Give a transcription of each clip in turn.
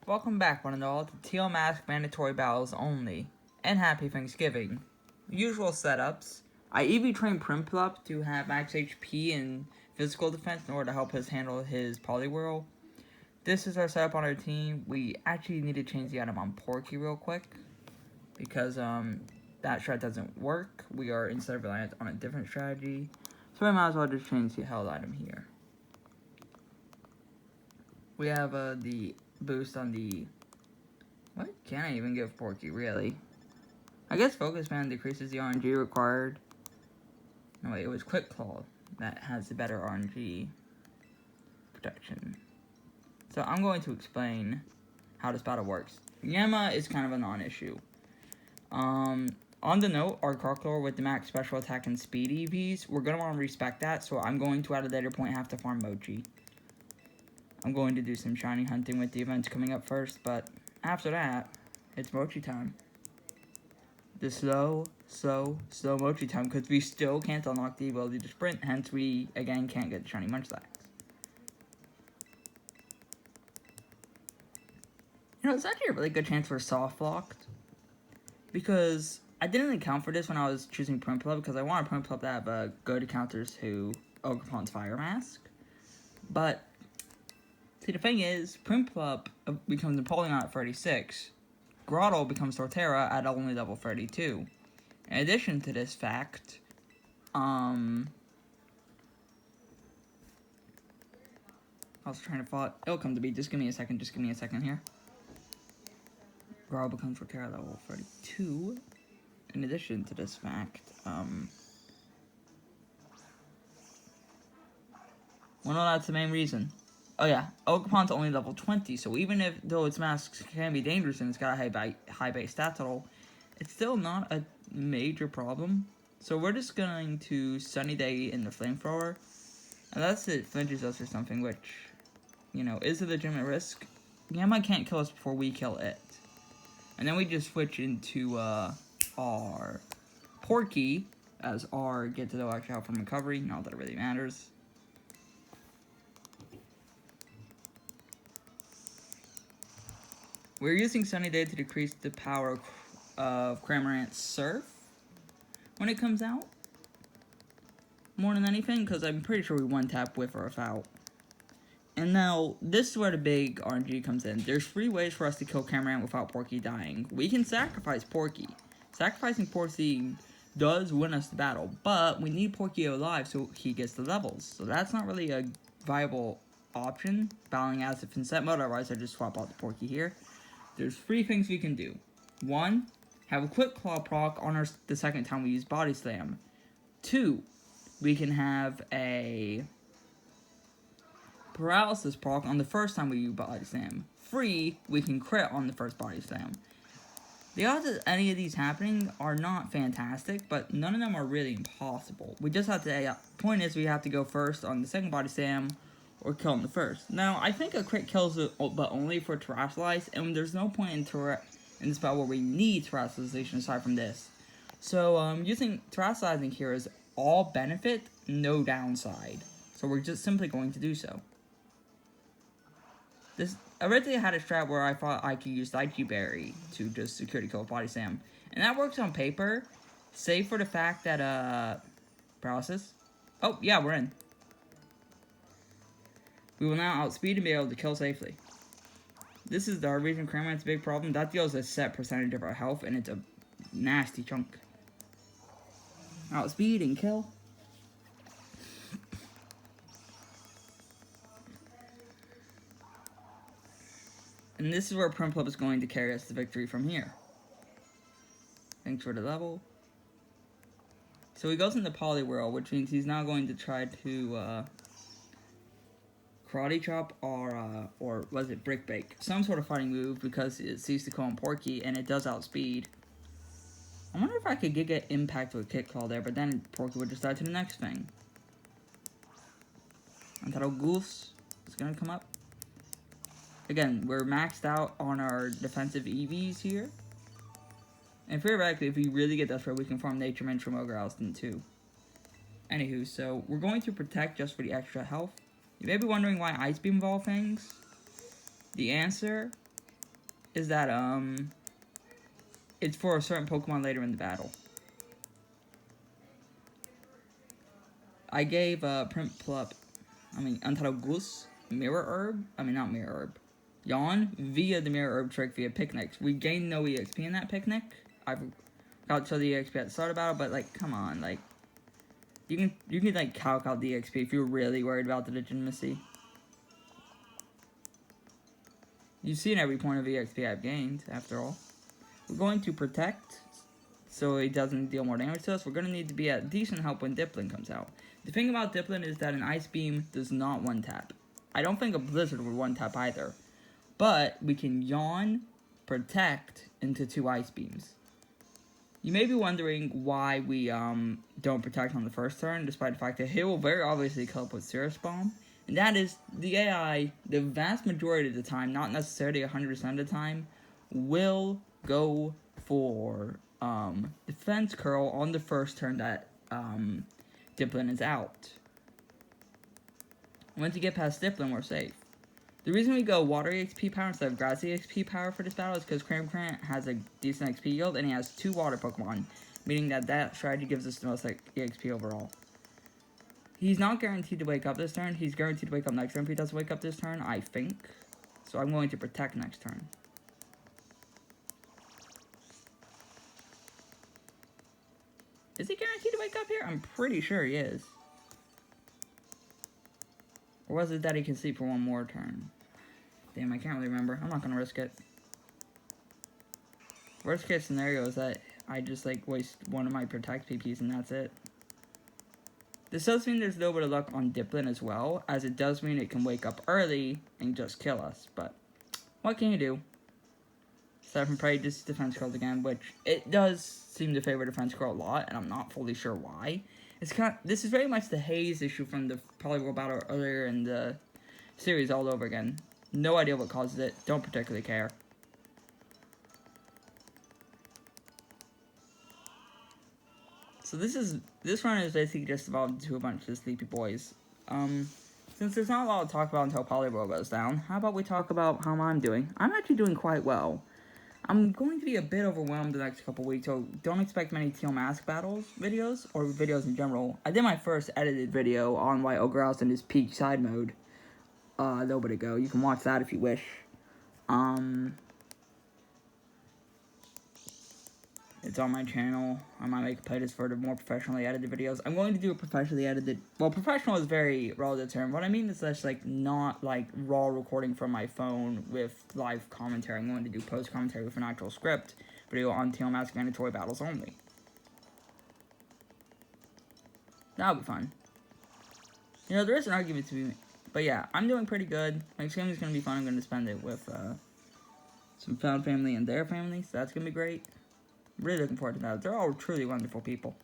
Welcome back, one and all, to Teal Mask mandatory battles only, and happy Thanksgiving. Usual setups. I EV trained Prinplup to have max HP and physical defense in order to help us handle his Poliwhirl. This is our setup on our team. We actually need to change the item on Porky real quick, because that strat doesn't work. We are instead reliant on a different strategy, so I might as well just change the held item here. We have the boost on the... What can I even give Porky, really? I guess Focus Fan decreases the RNG required. No, wait, it was Quick Claw that has the better RNG protection. So I'm going to explain how this battle works. Yama is kind of a non-issue. On the note, our Crocodile with the max special attack and speed EVs, we're going to want to respect that, so I'm going to, at a later point, have to farm Mochi. I'm going to do some shiny hunting with the events coming up first, but after that, it's Mochi time. The slow Mochi time, because we still can't unlock the ability to sprint, hence we, again, can't get the shiny Munchlax. You know, it's actually a really good chance for soft locked, because I didn't account for this when I was choosing Prinplup, because I wanted Prinplup to have good counters to Ogerpon's Fire Mask, but see, the thing is, Prinplup becomes Napoleon at 36. Grottle becomes Torterra at only level 32. In addition to this fact, I was trying to thought. It'll come to be. Just give me a second here. Grottle becomes Torterra at level 32. In addition to this fact, well, no, that's the main reason. Oh yeah, Ogerpon's only level 20, so even though its masks can be dangerous and it's got a high base stat total, it's still not a major problem. So we're just going to Sunny Day in the Flamethrower, and that's it flinches us or something, which, you know, is a legitimate risk. Yama can't kill us before we kill it. And then we just switch into our Porky, as R gets to actually help from recovery, not that it really matters. We're using Sunny Day to decrease the power of Cramorant's Surf when it comes out. More than anything, because I'm pretty sure we one-tap with or without. And now, this is where the big RNG comes in. There's 3 ways for us to kill Cramorant without Porky dying. We can sacrifice Porky. Sacrificing Porky does win us the battle, but we need Porky alive so he gets the levels. So that's not really a viable option, battling as if in set mode, otherwise I just swap out the Porky here. There's 3 things we can do. 1, have a Quick Claw proc on the second time we use Body Slam. 2, we can have a Paralysis proc on the first time we use Body Slam. 3, we can crit on the first Body Slam. The odds of any of these happening are not fantastic, but none of them are really impossible. We just have to, point is we have to go first on the second Body Slam, or kill on the first. Now, I think a crit kills it, but only for Terrasilize, and there's no point in this battle where we need Terrasilization aside from this. So, using Terrasilizing here is all benefit, no downside. So we're just simply going to do so. This originally had a strat where I thought I could use Lychee Berry to just security kill with Body Slam. And that works on paper, save for the fact that, Paralysis. Oh, yeah, we're in. We will now outspeed and be able to kill safely. This is our reason Cramorant's a big problem. That deals a set percentage of our health, and it's a nasty chunk. Outspeed and kill. And this is where Prinplup is going to carry us to victory from here. Thanks for the level. So he goes into Poliwhirl, which means he's now going to try to, Karate Chop or was it Brick Bake? Some sort of fighting move because it sees to call him Porky and it does outspeed. I wonder if I could get Impact with Kick Claw there, but then Porky would just die to the next thing. Untitledgoos is gonna come up. Again, we're maxed out on our defensive EVs here. And theoretically, if we really get desperate, we can farm Nature Minch from Ogre Alston too. Anywho, so we're going to protect just for the extra health. You may be wondering why Ice Beam of all things. The answer is that, it's for a certain Pokemon later in the battle. I gave, Prinplup, Untitledgoos, Mirror Herb, not Mirror Herb, Yawn, via the Mirror Herb trick via Picnics. We gained no EXP in that Picnic. I forgot to show the EXP at the start of battle, but, like, come on, like, you can, like, calc out the EXP if you're really worried about the legitimacy. You've seen every point of EXP I've gained, after all. We're going to protect, so it doesn't deal more damage to us. We're going to need to be at decent help when Dippin comes out. The thing about Dippin is that an Ice Beam does not one-tap. I don't think a Blizzard would one-tap either. But we can Yawn, Protect into 2 Ice Beams. You may be wondering why we don't Protect on the first turn, despite the fact that he will very obviously kill up with Cirrus Bomb. And that is, the AI, the vast majority of the time, not necessarily 100% of the time, will go for Defense Curl on the first turn that Dippin is out. Once you get past Dippin, we're safe. The reason we go Water EXP power instead of Grass EXP power for this battle is because Cramorant has a decent XP yield and he has 2 Water Pokemon, meaning that strategy gives us the most EXP overall. He's not guaranteed to wake up this turn. He's guaranteed to wake up next turn if he doesn't wake up this turn, I think. So I'm going to Protect next turn. Is he guaranteed to wake up here? I'm pretty sure he is. Or was it that he can sleep for 1 more turn? Damn, I can't really remember. I'm not going to risk it. Worst case scenario is that I just, like, waste one of my Protect PPs and that's it. This does mean there's a little bit of luck on Dippin as well, as it does mean it can wake up early and just kill us. But what can you do? Aside from Prey, this is Defense Curl again, which it does seem to favor Defense Curl a lot, and I'm not fully sure why. This is very much the Haze issue from the Poliwhirl battle earlier in the series all over again. No idea what causes it. Don't particularly care. So this run is basically just evolved into a bunch of sleepy boys. Since there's not a lot to talk about until Poliwhirl goes down, how about we talk about how I'm doing? I'm actually doing quite well. I'm going to be a bit overwhelmed the next couple weeks, so don't expect many Teal Mask battles videos, or videos in general. I did my first edited video on why Ogrehouse in his peak side mode a little bit ago. You can watch that if you wish. It's on my channel. I might make a playlist for the more professionally edited videos. I'm going to do a professionally edited... Well, professional is very relative term. What I mean is that's, like, not, like, raw recording from my phone with live commentary. I'm going to do post-commentary with an actual script video on Teal Mask mandatory battles only. That'll be fun. You know, there is an argument to be made. But yeah, I'm doing pretty good. Next game is going to be fun. I'm going to spend it with some found family and their family, so that's going to be great. Really looking forward to that. They're all truly wonderful people.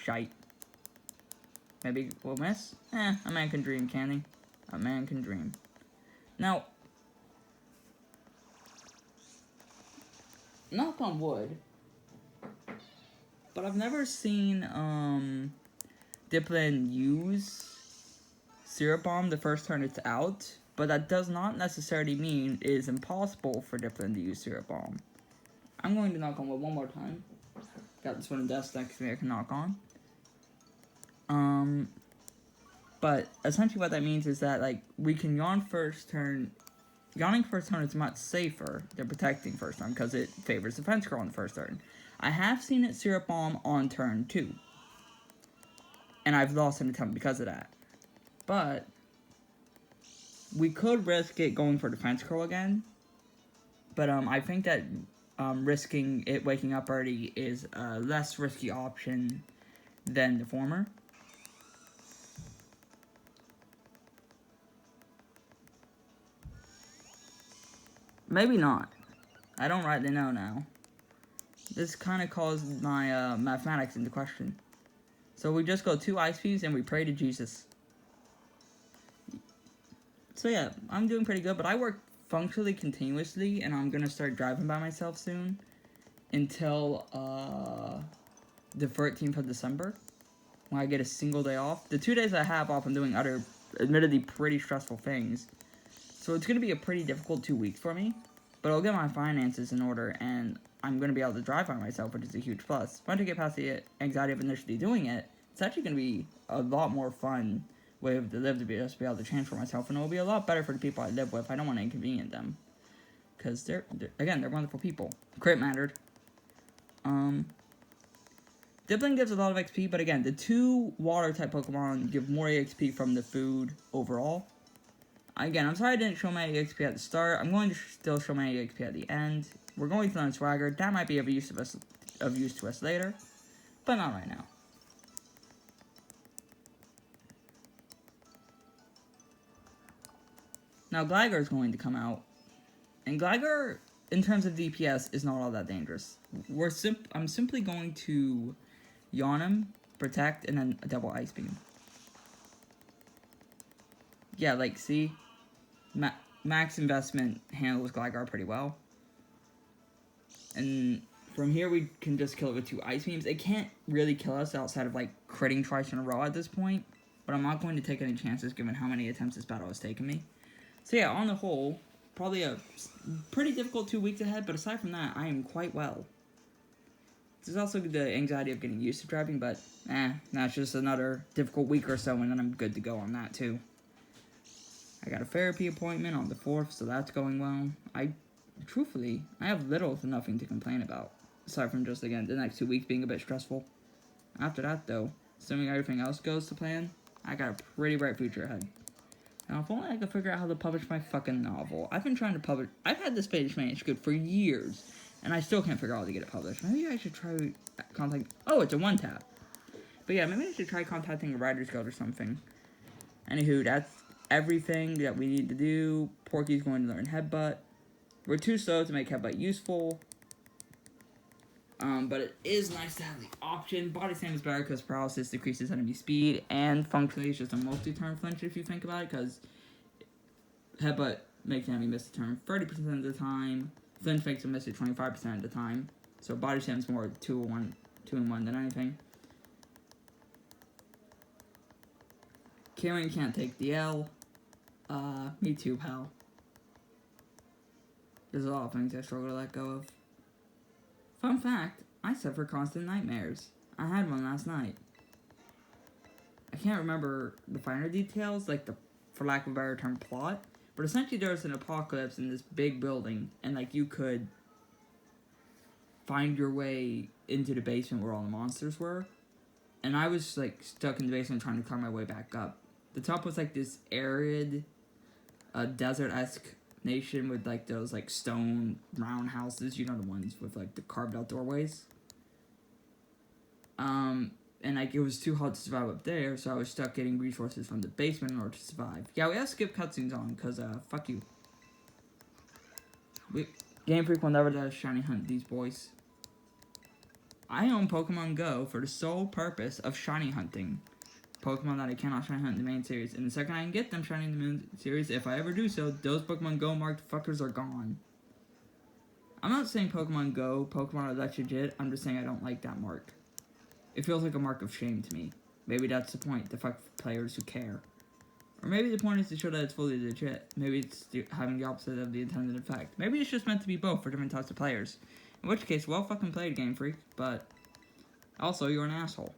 Shite. Maybe we'll miss? A man can dream, can he? A man can dream. Now, knock on wood, but I've never seen Dippin use Syrup Bomb the first turn it's out, but that does not necessarily mean it is impossible for Dippin to use Syrup Bomb. I'm going to knock on wood one more time. Got this one in desk next to me I can knock on. But essentially what that means is that, like, we can yawn first turn. Yawning first turn is much safer than protecting first turn because it favors Defense Curl on the first turn. I have seen it Syrup Bomb on turn 2. And I've lost an attempt because of that. But we could risk it going for Defense Curl again. But I think that risking it waking up early is a less risky option than the former. Maybe not. I don't rightly know now. This kind of calls my mathematics into question. So we just go 2 Ice Beams and we pray to Jesus. So yeah, I'm doing pretty good, but I work functionally continuously, and I'm gonna start driving by myself soon until the 13th of December when I get a single day off. The 2 days I have off, I'm doing admittedly pretty stressful things, so it's gonna be a pretty difficult 2 weeks for me. but it'll get my finances in order, and I'm going to be able to drive by myself, which is a huge plus. Once I get past the anxiety of initially doing it, it's actually going to be a lot more fun way to live to be just be able to transfer myself, and it will be a lot better for the people I live with. I don't want to inconvenience them, because they're wonderful people. Crit mattered. Dippin gives a lot of XP, but again, the 2 water-type Pokemon give more EXP from the food overall. Again, I'm sorry I didn't show my EXP at the start. I'm going to still show my EXP at the end. We're going to learn Swagger. That might be of use to us later, but not right now. Now, Gligar is going to come out, and Gligar, in terms of DPS, is not all that dangerous. I'm simply going to yawn him, protect, and then a double Ice Beam. Yeah, like, see? Max investment handles Gligar pretty well. And from here, we can just kill it with 2 Ice Beams. It can't really kill us outside of, like, critting twice in a row at this point. But I'm not going to take any chances given how many attempts this battle has taken me. So yeah, on the whole, probably a pretty difficult 2 weeks ahead. But aside from that, I am quite well. There's also the anxiety of getting used to driving. But, that's just another difficult week or so. And then I'm good to go on that, too. I got a therapy appointment on the 4th, so that's going well. Truthfully, I have little to nothing to complain about, aside from just, again, the next 2 weeks being a bit stressful. After that, though, assuming everything else goes to plan, I got a pretty bright future ahead. Now, if only I could figure out how to publish my fucking novel. I've been trying to publish... I've had this Spanish manuscript for years, and I still can't figure out how to get it published. Maybe I should try contacting... Oh, it's a 1-tap. But yeah, maybe I should try contacting a Writers Guild or something. Anywho, that's everything that we need to do. Porky's going to learn Headbutt. We're too slow to make Headbutt useful. But it is nice to have the option. Body Slam is better because Paralysis decreases enemy speed. And functionally, it's just a multi-turn flinch if you think about it. Because Headbutt makes the enemy miss the turn 30% of the time. Flinch makes them miss it 25% of the time. So Body Slam is more 2-in-1 than anything. Kieran can't take the L. Me too, pal. There's a lot of things I struggle to let go of. Fun fact, I suffer constant nightmares. I had one last night. I can't remember the finer details, like the, for lack of a better term, plot. But essentially there was an apocalypse in this big building, and like you could find your way into the basement where all the monsters were. And I was like stuck in the basement trying to climb my way back up. The top was like this arid, desert-esque nation with like those like stone round houses, you know, the ones with like the carved out doorways. And like it was too hard to survive up there, so I was stuck getting resources from the basement in order to survive. Yeah, we have to skip cutscenes on, cause fuck you. Game Freak will never let us shiny hunt these boys. I own Pokemon Go for the sole purpose of shiny hunting Pokemon that I cannot shiny hunt in the main series. And the second I can get them shiny in the main series, if I ever do so, those Pokemon Go marked fuckers are gone. I'm not saying Pokemon Go, Pokemon are that legit, I'm just saying I don't like that mark. It feels like a mark of shame to me. Maybe that's the point, to fuck players who care. Or maybe the point is to show that it's fully legit. Maybe it's having the opposite of the intended effect. Maybe it's just meant to be both for different types of players. In which case, well fucking played, Game Freak, but also you're an asshole.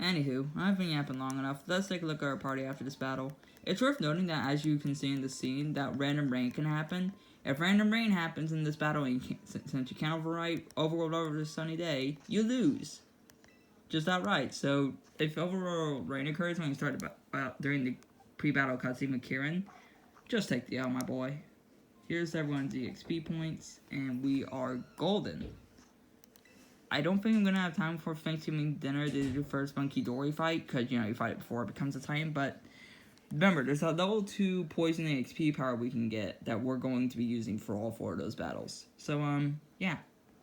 Anywho, I've been yapping long enough. Let's take a look at our party after this battle. It's worth noting that, as you can see in the scene, that random rain can happen. If random rain happens in this battle, and since you can't override overworld over a sunny day, you lose. Just outright. So, if overworld rain occurs when you start during the pre-battle cutscene with Kieran, just take the L, my boy. Here's everyone's EXP points, and we are golden. I don't think I'm going to have time for Thanksgiving dinner to do first Monkey Dory fight, because, you know, you fight it before it becomes a Titan, but remember, there's a level 2 poison and XP power we can get that we're going to be using for all 4 of those battles. So, yeah.